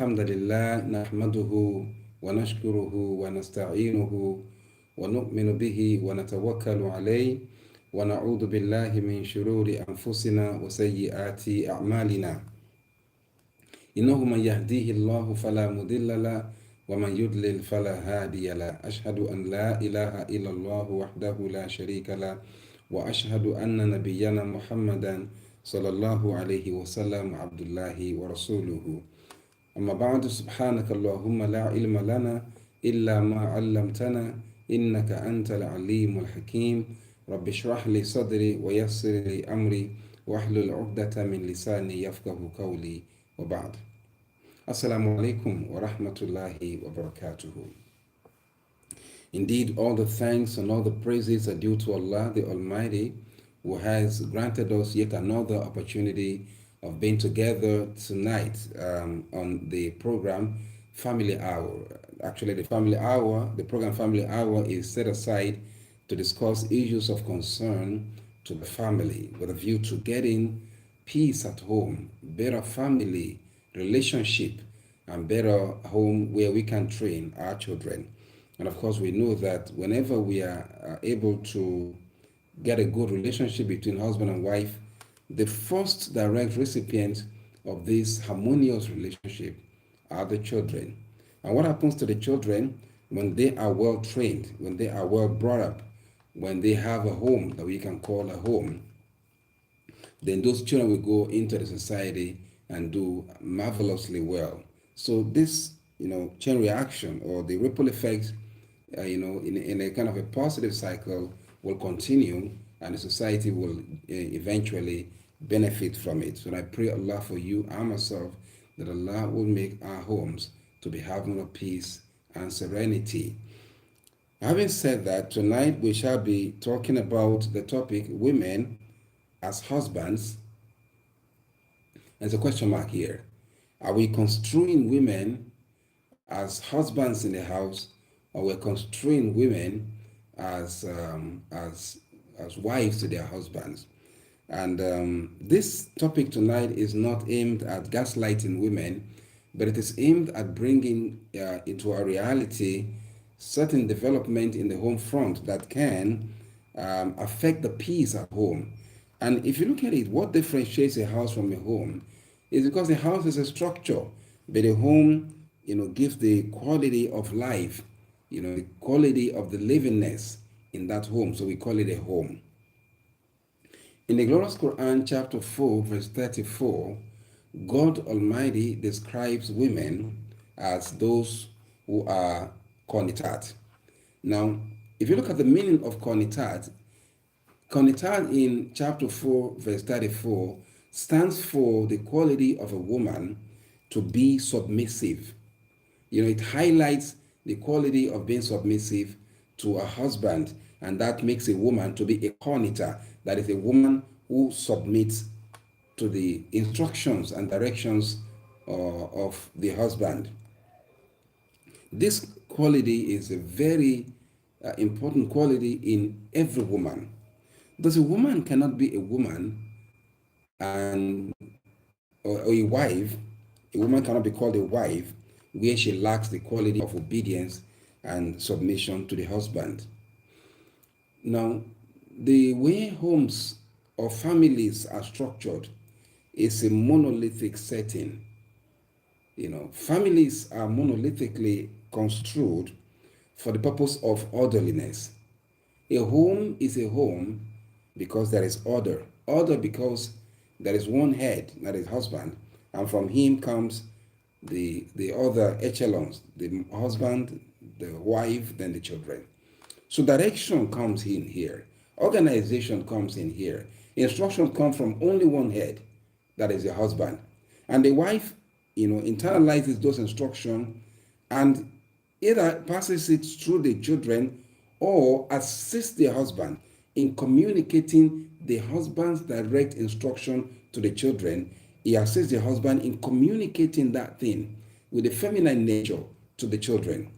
الحمد لله نحمده ونشكره ونستعينه ونؤمن به ونتوكل عليه ونعوذ بالله من شرور أنفسنا وسيئات أعمالنا إنه من يهديه الله فلا مضل له ومن يضلل فلا هادي له أشهد أن لا إله إلا الله وحده لا شريك له وأشهد أن نبينا محمدا صلى الله عليه وسلم عبد الله ورسوله أما بعد سبحانك اللهم لا علم لنا إلا ما علمتنا إنك أنت العليم الحكيم رب اشرح لي صدري ويسر لي أمري واحلل عقدة من لساني يفقه قولي وبعد السلام عليكم ورحمة الله وبركاته. Indeed, all the thanks and all the praises are due to Allah the Almighty, who has granted us yet another opportunity of being together tonight on the program Family Hour. Actually, the program Family Hour is set aside to discuss issues of concern to the family with a view to getting peace at home, better family relationship, and better home where we can train our children. And of course, we know that whenever we are able to get a good relationship between husband and wife, the first direct recipient of this harmonious relationship are the children. And what happens to the children when they are well trained, when they are well brought up, when they have a home that we can call a home, then those children will go into the society and do marvelously well. So this, chain reaction or the ripple effect, in a kind of a positive cycle will continue and the society will eventually benefit from it. So I pray Allah for you and myself that Allah will make our homes to be having of peace and serenity. Having said that, tonight we shall be talking about the topic women as husbands. There's a question mark here. Are we construing women as husbands in the house, or we're construing women as wives to their husbands? And this topic tonight is not aimed at gaslighting women, but it is aimed at bringing into our reality certain development in the home front that can affect the peace at home. And if you look at it, what differentiates a house from a home is because the house is a structure, but a home, gives the quality of life, the quality of the livingness in that home. So we call it a home. In the glorious Quran, chapter 4, verse 34, God Almighty describes women as those who are qanitat. Now, if you look at the meaning of qanitat in chapter 4, verse 34, stands for the quality of a woman to be submissive. It highlights the quality of being submissive to a husband, and that makes a woman to be a qanita, that is a woman who submits to the instructions and directions of the husband. This quality is a very important quality in every woman. Because a woman cannot be a woman and or a wife. A woman cannot be called a wife where she lacks the quality of obedience and submission to the husband. Now, the way homes or families are structured is a monolithic setting. Families are monolithically construed for the purpose of orderliness. A home is a home because there is order. Order because there is one head, that is husband, and from him comes the other echelons, the husband, the wife, then the children. So direction comes in here. Organization comes in here. Instruction comes from only one head, that is the husband. And the wife, internalizes those instructions and either passes it through the children or assists the husband in communicating the husband's direct instruction to the children. He assists the husband in communicating that thing with the feminine nature to the children.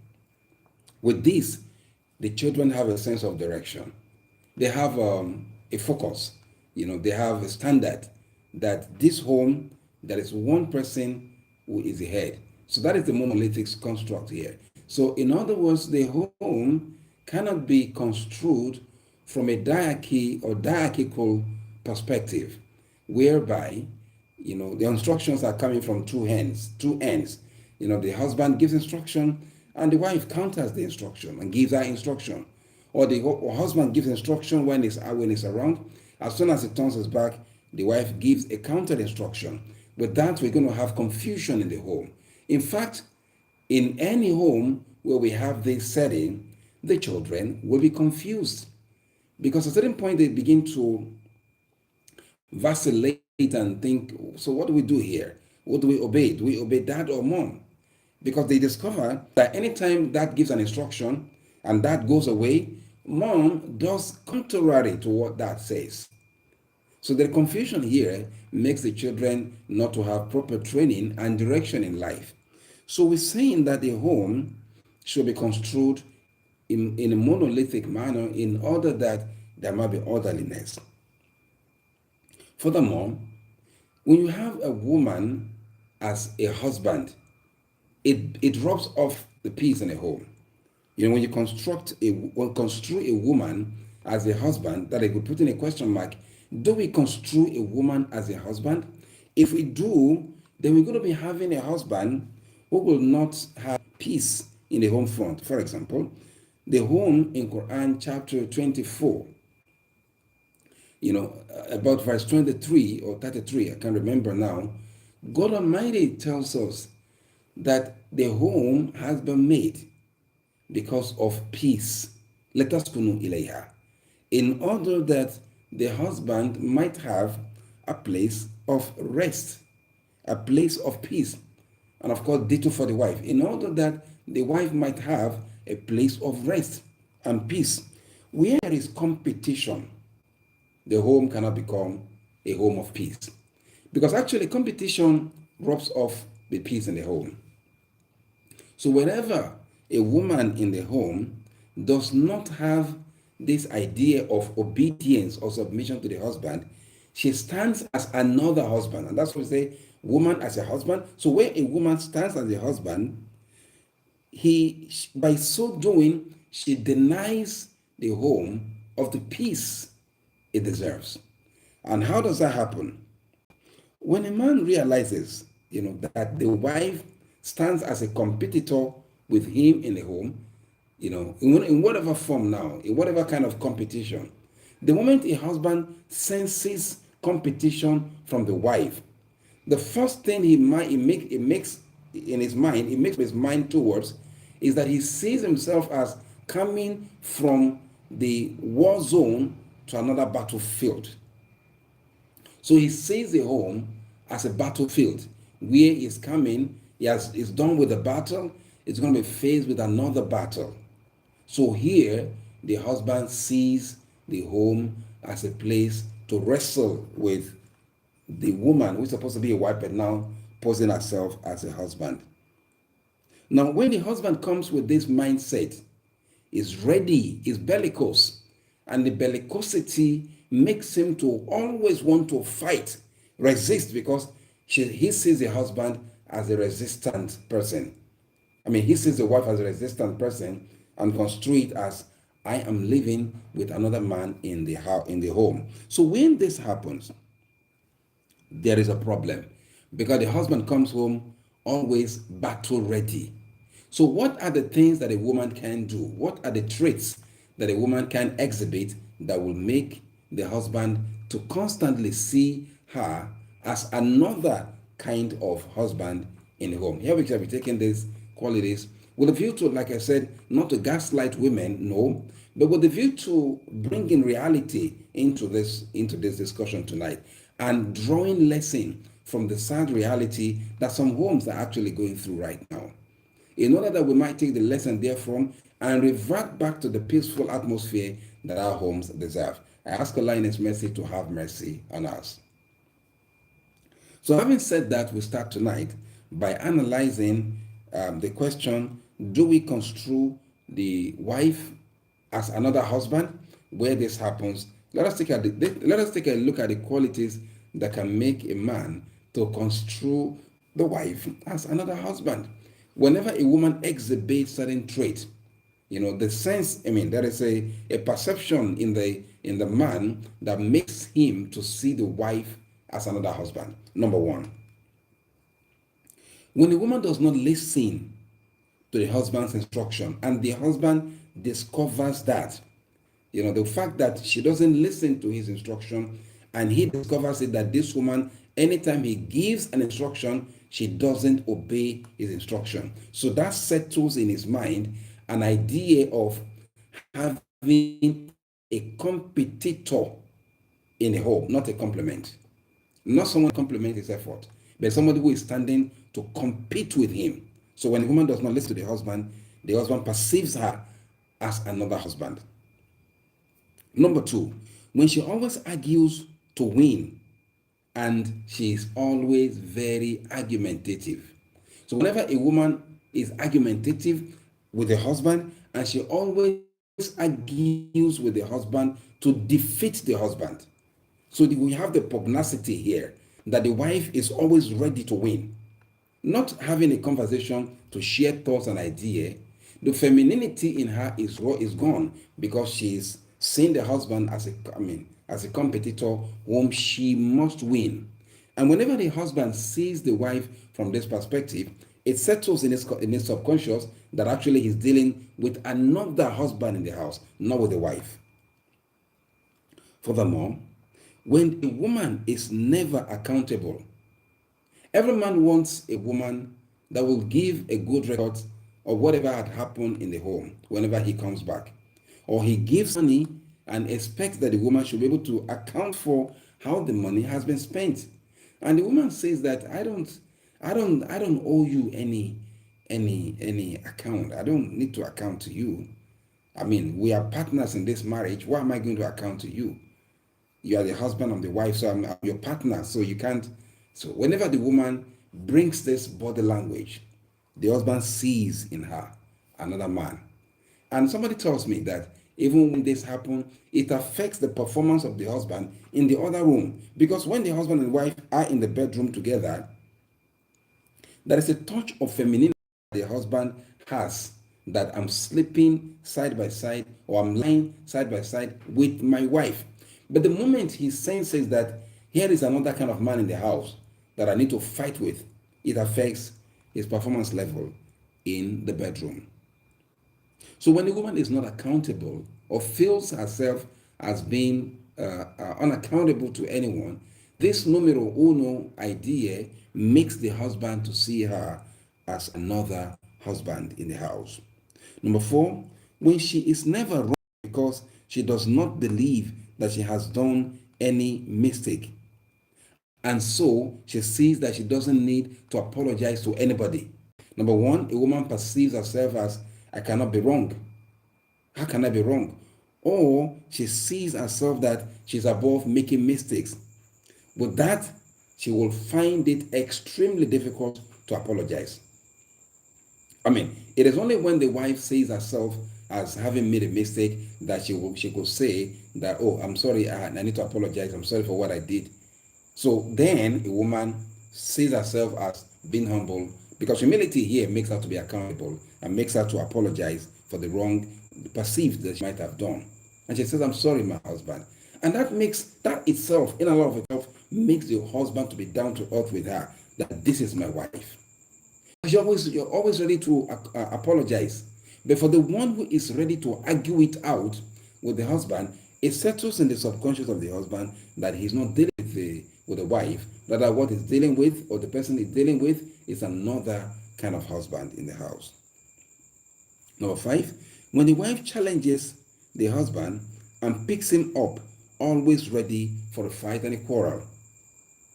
With this, the children have a sense of direction. They have a focus. They have a standard that this home, there is one person who is the head. So that is the monolithic construct here. So in other words, the home cannot be construed from a diarchy or diarchical perspective, whereby the instructions are coming from two ends. The husband gives instruction and the wife counters the instruction and gives her instruction. Or the husband gives instruction when it's around. As soon as he turns his back, the wife gives a counter instruction. With that, we're going to have confusion in the home. In fact, in any home where we have this setting, the children will be confused because at a certain point they begin to vacillate and think, so what do we do here? What do we obey? Do we obey dad or mom? Because they discover that anytime dad gives an instruction and that goes away, mom does contrary to what dad says. So the confusion here makes the children not to have proper training and direction in life. So we're saying that the home should be construed in a monolithic manner in order that there might be orderliness. Furthermore, when you have a woman as a husband, it robs off the peace in a home. When you construe a woman as a husband, that it would put in a question mark. Do we construe a woman as a husband? If we do, then we're going to be having a husband who will not have peace in the home front. For example, the home in Quran chapter 24, about verse 23 or 33, I can't remember now, God Almighty tells us that the home has been made because of peace. Let us kunu ilayha. In order that the husband might have a place of rest, a place of peace. And of course, ditto for the wife. In order that the wife might have a place of rest and peace. Where there is competition, the home cannot become a home of peace. Because actually competition robs off the peace in the home. So whenever a woman in the home does not have this idea of obedience or submission to the husband, she stands as another husband. And that's what we say, woman as a husband. So where a woman stands as a husband, by so doing, she denies the home of the peace it deserves. And how does that happen? When a man realizes, that the wife stands as a competitor with him in the home, in whatever form now, in whatever kind of competition, the moment a husband senses competition from the wife, the first thing he makes his mind towards is that he sees himself as coming from the war zone to another battlefield. So he sees the home as a battlefield where he's coming, he's done with the battle, it's going to be faced with another battle. So here, the husband sees the home as a place to wrestle with the woman who's supposed to be a wife, but now posing herself as a husband. Now, when the husband comes with this mindset, is ready, is bellicose, and the bellicosity makes him to always want to fight, resist, because he sees the husband as a resistant person. He sees the wife as a resistant person and construe it as, I am living with another man in the home. So when this happens, there is a problem because the husband comes home always battle ready. So what are the things that a woman can do? What are the traits that a woman can exhibit that will make the husband to constantly see her as another kind of husband in the home? Here we shall be taking these qualities with a view to, like I said, not to gaslight women, no, but with a view to bringing reality into this discussion tonight and drawing lesson from the sad reality that some homes are actually going through right now, in order that we might take the lesson therefrom and revert back to the peaceful atmosphere that our homes deserve. I ask Allah in His mercy to have mercy on us. So having said that, we start tonight by analyzing the question, do we construe the wife as another husband? Where this happens, let us take a look at the qualities that can make a man to construe the wife as another husband. Whenever a woman exhibits certain traits, the sense, there is a perception in the man that makes him to see the wife as another husband. Number one, when a woman does not listen to the husband's instruction and the husband discovers that, the fact that she doesn't listen to his instruction, and he discovers it that this woman, anytime he gives an instruction, she doesn't obey his instruction. So that settles in his mind an idea of having a competitor in a home, not a complement. Not someone complement his effort, but somebody who is standing to compete with him. So when a woman does not listen to the husband perceives her as another husband. Number two, when she always argues to win, and she is always very argumentative. So whenever a woman is argumentative with the husband, and she always argues with the husband to defeat the husband. So we have the pugnacity here that the wife is always ready to win, not having a conversation to share thoughts and ideas. The femininity in her is gone because she's seeing the husband as a competitor whom she must win. And whenever the husband sees the wife from this perspective, it settles in his subconscious that actually he's dealing with another husband in the house, not with the wife. Furthermore, when a woman is never accountable, every man wants a woman that will give a good record of whatever had happened in the home whenever he comes back. Or he gives money and expects that the woman should be able to account for how the money has been spent. And the woman says that I don't owe you any account. I don't need to account to you. We are partners in this marriage. Why am I going to account to you? You are the husband, I'm the wife, so I'm your partner. So you can't. So whenever the woman brings this body language, the husband sees in her another man. And somebody tells me that even when this happens, it affects the performance of the husband in the other room. Because when the husband and wife are in the bedroom together, there is a touch of femininity the husband has, that I'm sleeping side by side or I'm lying side by side with my wife. But the moment he senses that here is another kind of man in the house that I need to fight with, it affects his performance level in the bedroom. So when a woman is not accountable or feels herself as being unaccountable to anyone, this numero uno idea makes the husband to see her as another husband in the house. Number four, when she is never wrong because she does not believe that she has done any mistake. And so she sees that she doesn't need to apologize to anybody. Number one, a woman perceives herself as, I cannot be wrong. How can I be wrong? Or she sees herself that she's above making mistakes. With that, she will find it extremely difficult to apologize. It is only when the wife sees herself as having made a mistake that she could say that, oh, I'm sorry, I need to apologize. I'm sorry for what I did. So then a woman sees herself as being humble, because humility here makes her to be accountable and makes her to apologize for the wrong perceived that she might have done. And she says, I'm sorry, my husband. And that itself, in and of itself, makes the husband to be down to earth with her, that this is my wife. You're always ready to apologize. But for the one who is ready to argue it out with the husband, it settles in the subconscious of the husband that he's not dealing with the wife, rather what he's dealing with, or the person he's dealing with, is another kind of husband in the house. Number five, when the wife challenges the husband and picks him up, always ready for a fight and a quarrel.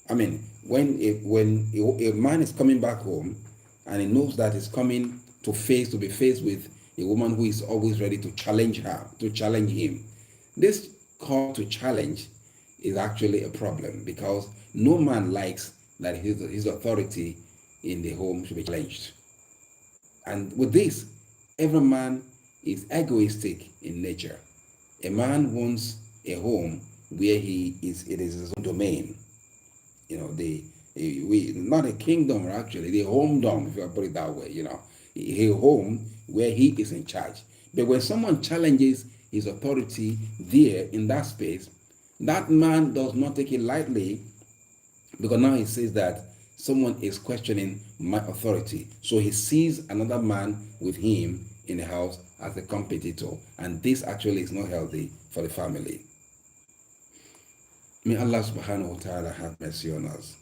When a man is coming back home and he knows that he's coming to be faced with a woman who is always ready to challenge him, this call to challenge is actually a problem, because no man likes that his authority in the home should be challenged. And with this, every man is egoistic in nature. A man wants a home where it is his own domain. Not a kingdom, actually, the homedom, if you put it that way, a home where he is in charge. But when someone challenges his authority there in that space, that man does not take it lightly, because now he says that someone is questioning my authority. So he sees another man with him in the house as a competitor. And this actually is not healthy for the family. May Allah subhanahu wa ta'ala have mercy on us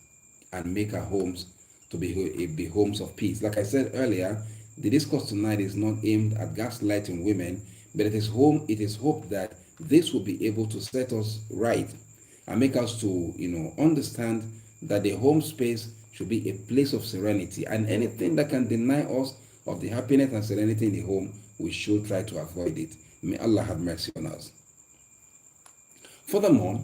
and make our homes to be homes of peace. Like I said earlier, the discourse tonight is not aimed at gaslighting women, but it is hoped that this will be able to set us right and make us to understand that the home space should be a place of serenity, and anything that can deny us of the happiness and serenity in the home, we should try to avoid it. May Allah have mercy on us. Furthermore,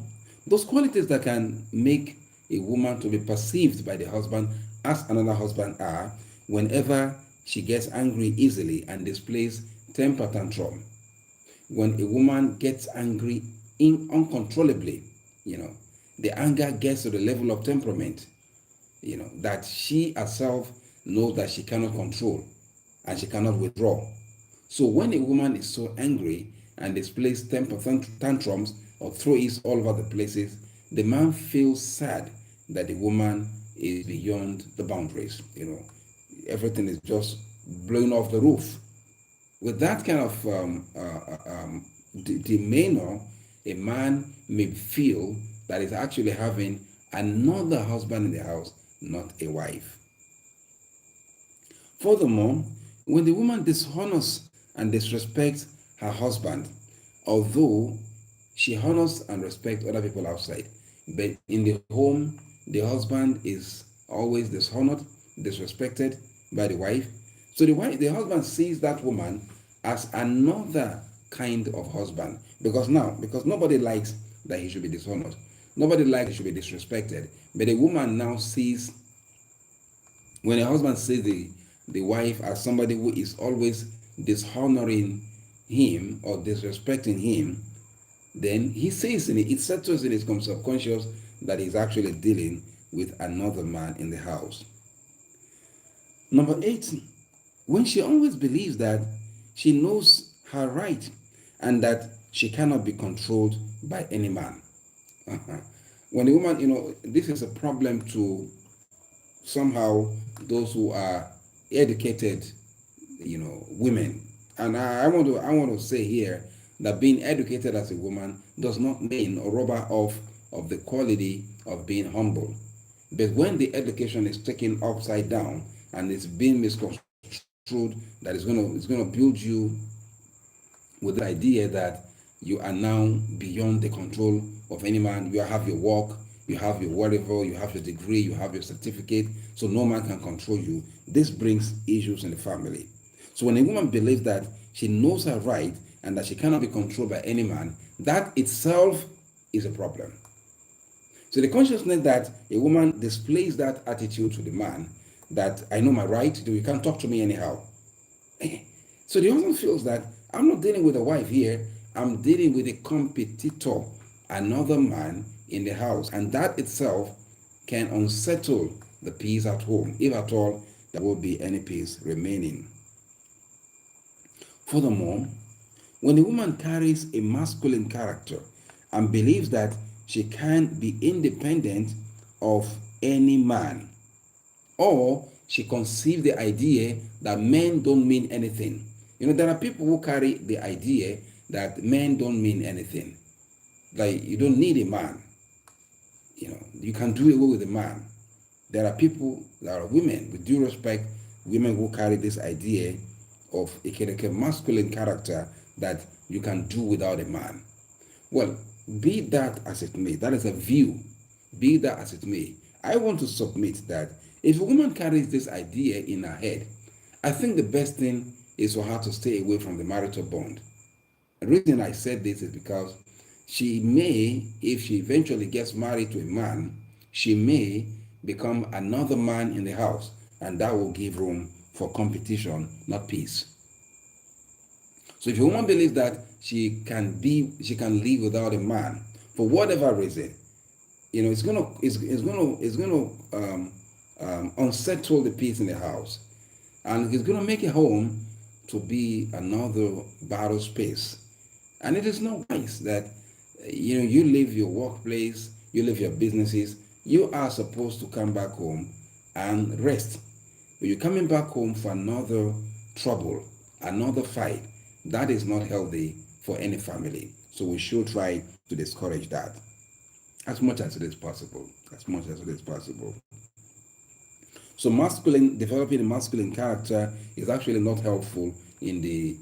those qualities that can make a woman to be perceived by the husband as another husband are whenever she gets angry easily and displays temper tantrum. When a woman gets angry uncontrollably, the anger gets to the level of temperament, that she herself knows that she cannot control and she cannot withdraw. So when a woman is so angry and displays temper tantrums or throws all over the places, the man feels sad that the woman is beyond the boundaries. Everything is just blowing off the roof. With that kind of demeanor, a man may feel that he's actually having another husband in the house, not a wife. Furthermore, when the woman dishonors and disrespects her husband, although she honors and respects other people outside, but in the home, the husband is always dishonored, disrespected by the wife. So the husband sees that woman as another kind of husband, because nobody likes that he should be dishonored. Nobody likes he should be disrespected. But the woman now sees, when a husband sees the wife as somebody who is always dishonoring him or disrespecting him, then he says it settles in his subconscious that he's actually dealing with another man in the house. Number 8, when she always believes that she knows her right and that she cannot be controlled by any man. When a woman, this is a problem to somehow those who are educated, women. And I want to say here that being educated as a woman does not mean or rob her of the quality of being humble. But when the education is taken upside down and it's being misconstrued, that it's going to build you with the idea that you are now beyond the control of any man. You have your work, you have your whatever, you have your degree, you have your certificate, so no man can control you. This brings issues in the family. So when a woman believes that she knows her right and that she cannot be controlled by any man, that itself is a problem. So the consciousness that a woman displays that attitude to the man, that I know my right, you can't talk to me anyhow. So the husband feels that I'm not dealing with a wife here, I'm dealing with a competitor, another man in the house. And that itself can unsettle the peace at home, if at all there will be any peace remaining. Furthermore, when a woman carries a masculine character and believes that she can be independent of any man, or she conceives the idea that men don't mean anything. There are people who carry the idea that men don't mean anything. Like, you don't need a man. You can do away with a man. There are people, there are women, with due respect, women who carry this idea of a masculine character that you can do without a man. Well, be that as it may, that is a view. Be that as it may, I want to submit that if a woman carries this idea in her head, I think the best thing is for her to stay away from the marital bond. The reason I said this is because she may, if she eventually gets married to a man, she may become another man in the house, and that will give room for competition, not peace. So if a woman believes that she can live without a man for whatever reason, it's gonna unsettle the peace in the house, and it's gonna make a home to be another battle space. And it is not wise that you leave your workplace, you leave your businesses, you are supposed to come back home and rest. But you're coming back home for another trouble, another fight. That is not healthy for any family. So we should try to discourage that as much as it is possible. As much as it is possible. So developing a masculine character is actually not helpful in the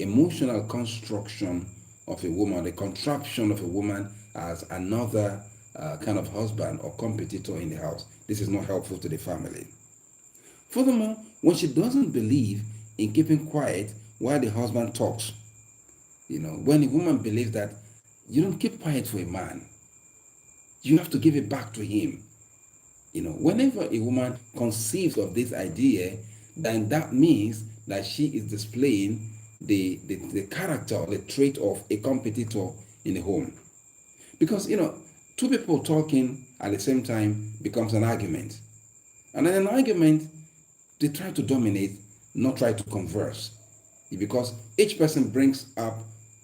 emotional construction of a woman, the contraption of a woman as another kind of husband or competitor in the house. This is not helpful to the family. Furthermore, when she doesn't believe in keeping quiet while the husband talks, when a woman believes that you don't keep quiet for a man, you have to give it back to him. Whenever a woman conceives of this idea, then that means that she is displaying the character or the trait of a competitor in the home. Because, two people talking at the same time becomes an argument. And in an argument, they try to dominate, not try to converse. Because each person brings up,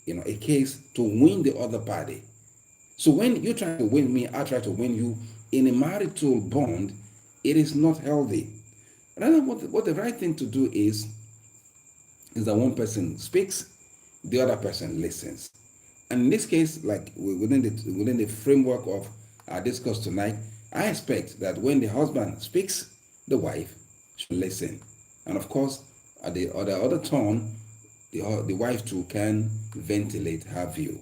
a case to win the other party. So when you try to win me, I try to win you in a marital bond, it is not healthy. Rather, what the right thing to do is that one person speaks, the other person listens. And in this case, like within the framework of our discourse tonight, I expect that when the husband speaks, the wife should listen. And of course, at the other turn, the wife too can ventilate her view.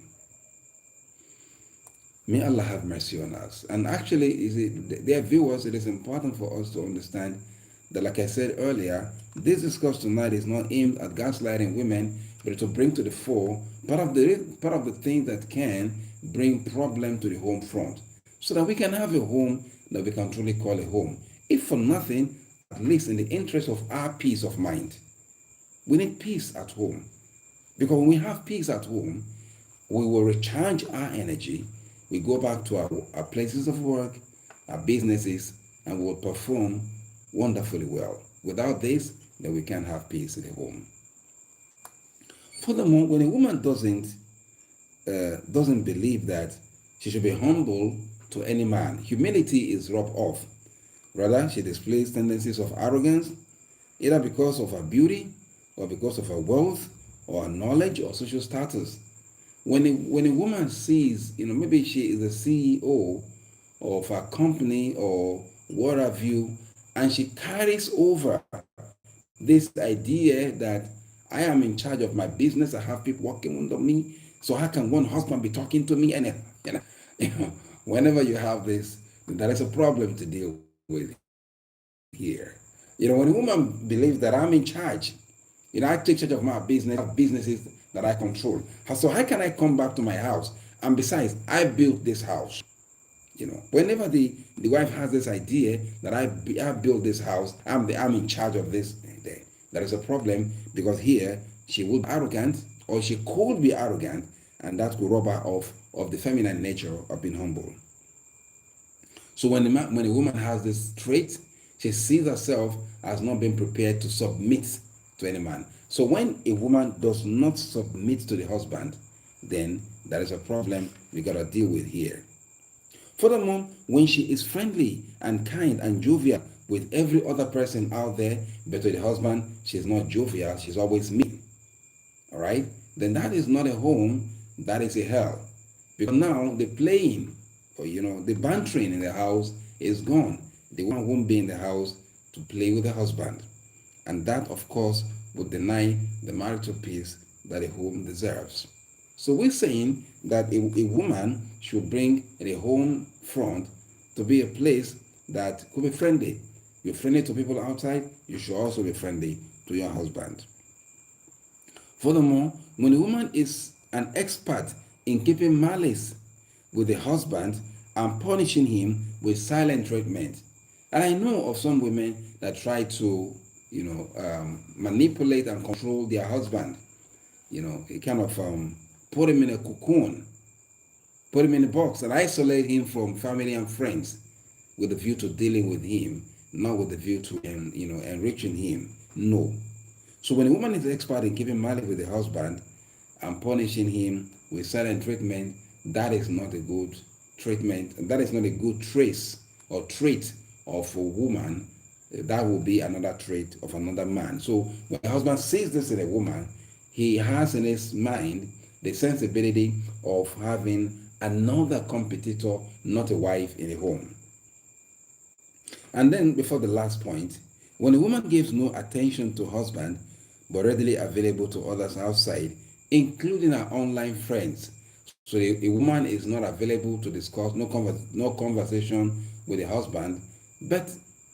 May Allah have mercy on us. And actually, dear viewers, it is important for us to understand that, like I said earlier, this discourse tonight is not aimed at gaslighting women, but to bring to the fore part of the things that can bring problem to the home front, so that we can have a home that we can truly call a home. If for nothing, at least in the interest of our peace of mind. We need peace at home. Because when we have peace at home, we will recharge our energy. We go back to our places of work, our businesses, and we will perform wonderfully well. Without this, then we can't have peace in the home. Furthermore, when a woman doesn't believe that she should be humble to any man, humility is rubbed off. Rather, she displays tendencies of arrogance, either because of her beauty, or because of her wealth, or her knowledge, or social status. When a woman sees, maybe she is the CEO of a company or what have you, and she carries over this idea that I am in charge of my business, I have people working under me, so how can one husband be talking to me? And whenever you have this, there is a problem to deal with here. When a woman believes that I'm in charge, I take charge of my business, I have businesses that I control. So how can I come back to my house? And besides, I built this house. Whenever the wife has this idea that I built this house, I'm in charge of this, there is a problem, because here she will be arrogant, or she could be arrogant, and that will rob her of the feminine nature of being humble. So when a woman has this trait, she sees herself as not being prepared to submit to any man. So when a woman does not submit to the husband, then there is a problem we got to deal with here. Furthermore, when she is friendly and kind and jovial with every other person out there, but to the husband, she's not jovial, she's always mean. All right? Then that is not a home, that is a hell. Because now the playing, or the bantering in the house is gone. The woman won't be in the house to play with the husband. And that, of course, would deny the marital peace that a home deserves. So we're saying that a woman should bring the home front to be a place that could be friendly. You're friendly to people outside, you should also be friendly to your husband. Furthermore, when a woman is an expert in keeping malice with the husband and punishing him with silent treatment, and I know of some women that try to manipulate and control their husband, kind of put him in a cocoon, put him in a box and isolate him from family and friends with a view to dealing with him, not with the view to enriching him. No. So when a woman is expert in keeping malice with the husband and punishing him with silent treatment, that is not a good treatment. That is not a good trace or trait of a woman. That will be another trait of another man. So when a husband sees this in a woman, he has in his mind the sensibility of having another competitor, not a wife, in a home. And then before the last point, when a woman gives no attention to husband but readily available to others outside, including her online friends, so a woman is not available to discuss, no conversation with the husband, but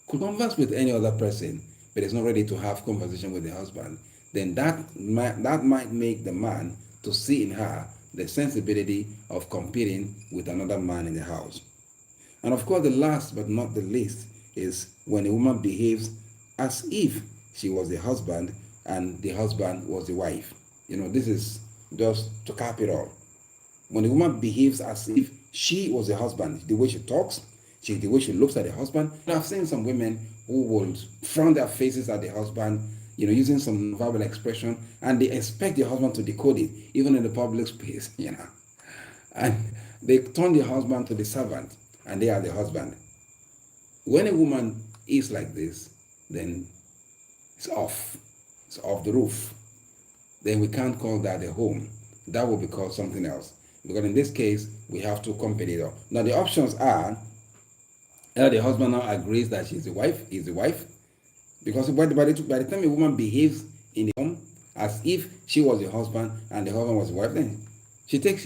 could converse with any other person, but is not ready to have conversation with the husband, then that might make the man to see in her the sensibility of competing with another man in the house. And of course, the last but not the least is when a woman behaves as if she was the husband and the husband was the wife. This is just to cap it all. When a woman behaves as if she was the husband, the way she talks, the way she looks at the husband. I've seen some women who will frown their faces at the husband, using some verbal expression, and they expect the husband to decode it, even in the public space, And they turn the husband to the servant, and they are the husband. When a woman is like this, then it's off. It's off the roof. Then we can't call that a home. That will be called something else. Because in this case, we have two competitors. Now the options are either the husband now agrees that she's the wife, is the wife, because by the time a woman behaves in the home as if she was the husband and the husband was the wife, then she takes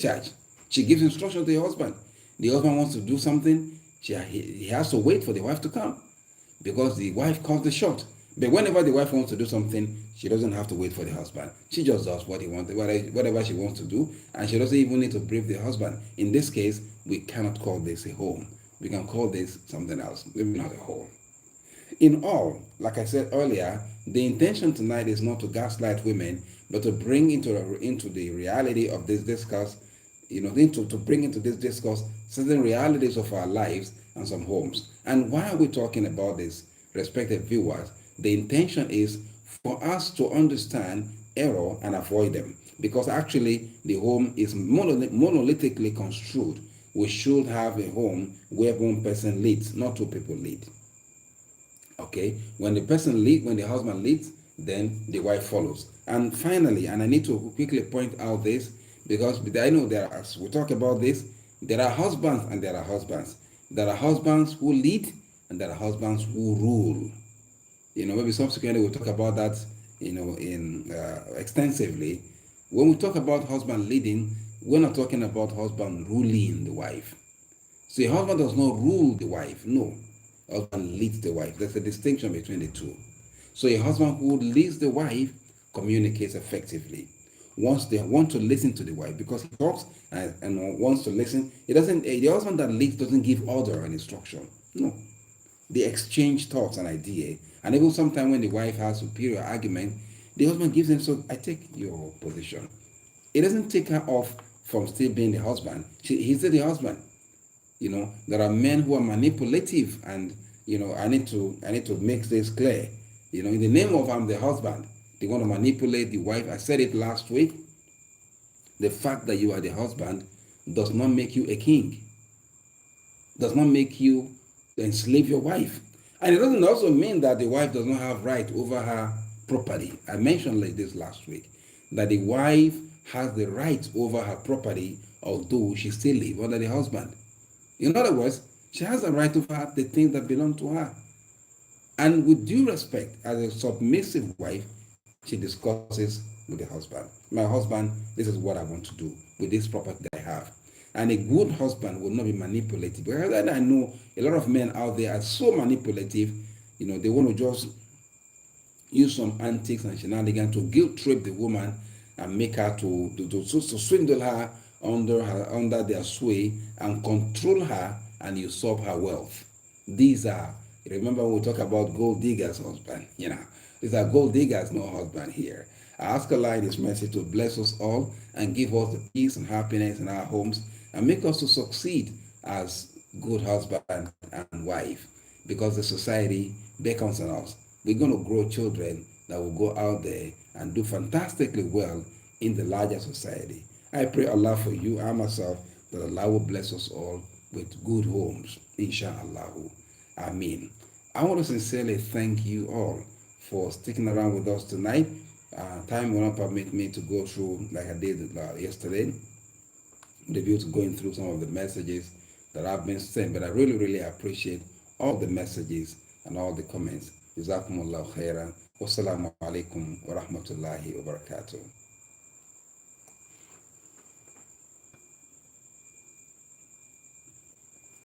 charge. She gives instruction to the husband. The husband wants to do something, he has to wait for the wife to come, because the wife calls the shot. But whenever the wife wants to do something, she doesn't have to wait for the husband. She just does what he wants, whatever she wants to do, and she doesn't even need to brief the husband. In this case, we cannot call this a home. We can call this something else, maybe not a home. In all, like I said earlier, the intention tonight is not to gaslight women, but to bring into the reality of this discourse, to bring into this discourse certain realities of our lives and some homes. And why are we talking about this, respected viewers? The intention is for us to understand error and avoid them, because actually the home is monolithically construed. We should have a home where one person leads, not two people lead. Okay, when the husband leads, then the wife follows. And finally, and I need to quickly point out this, because I know as we talk about this, there are husbands and there are husbands. There are husbands who lead and there are husbands who rule. Maybe subsequently we'll talk about that, extensively. When we talk about husband leading, we're not talking about husband ruling the wife. So a husband does not rule the wife. No, husband leads the wife. There's a distinction between the two. So a husband who leads the wife communicates effectively. Wants to listen to the wife, because he talks and wants to listen. The husband that leads doesn't give order and instruction. No. They exchange thoughts and ideas. And even sometimes when the wife has superior argument, the husband gives them, so I take your position. It doesn't take her off from still being the husband. He's still the husband. There are men who are manipulative, and I need to make this clear. In the name of I'm the husband, they want to manipulate the wife. I said it last week. The fact that you are the husband does not make you a king. Does not make you enslave your wife. And it doesn't also mean that the wife does not have right over her property. I mentioned like this last week, that the wife has the right over her property, although she still lives under the husband. In other words, she has the right over the things that belong to her. And with due respect, as a submissive wife, she discusses with the husband. My husband, this is what I want to do with this property that I have. And a good husband will not be manipulative. Because I know a lot of men out there are so manipulative, they want to just use some antics and shenanigans to guilt trip the woman and make her to swindle her under their sway and control her and usurp her wealth. These are, remember when we talk about gold diggers' husband, these are gold diggers, no husband here. I ask Allah in His mercy to bless us all and give us the peace and happiness in our homes and make us to succeed as good husband and wife, because the society beckons on us. We're going to grow children that will go out there and do fantastically well in the larger society. I pray Allah for you and myself that Allah will bless us all with good homes, inshallah. Ameen. I want to sincerely thank you all for sticking around with us tonight. Time will not permit me to go through like I did yesterday, with a view to going through some of the messages that have been sent, but I really, really appreciate all the messages and all the comments. Jazakumullahu khairan. Wassalamu alaikum wa rahmatullahi wa barakatuh.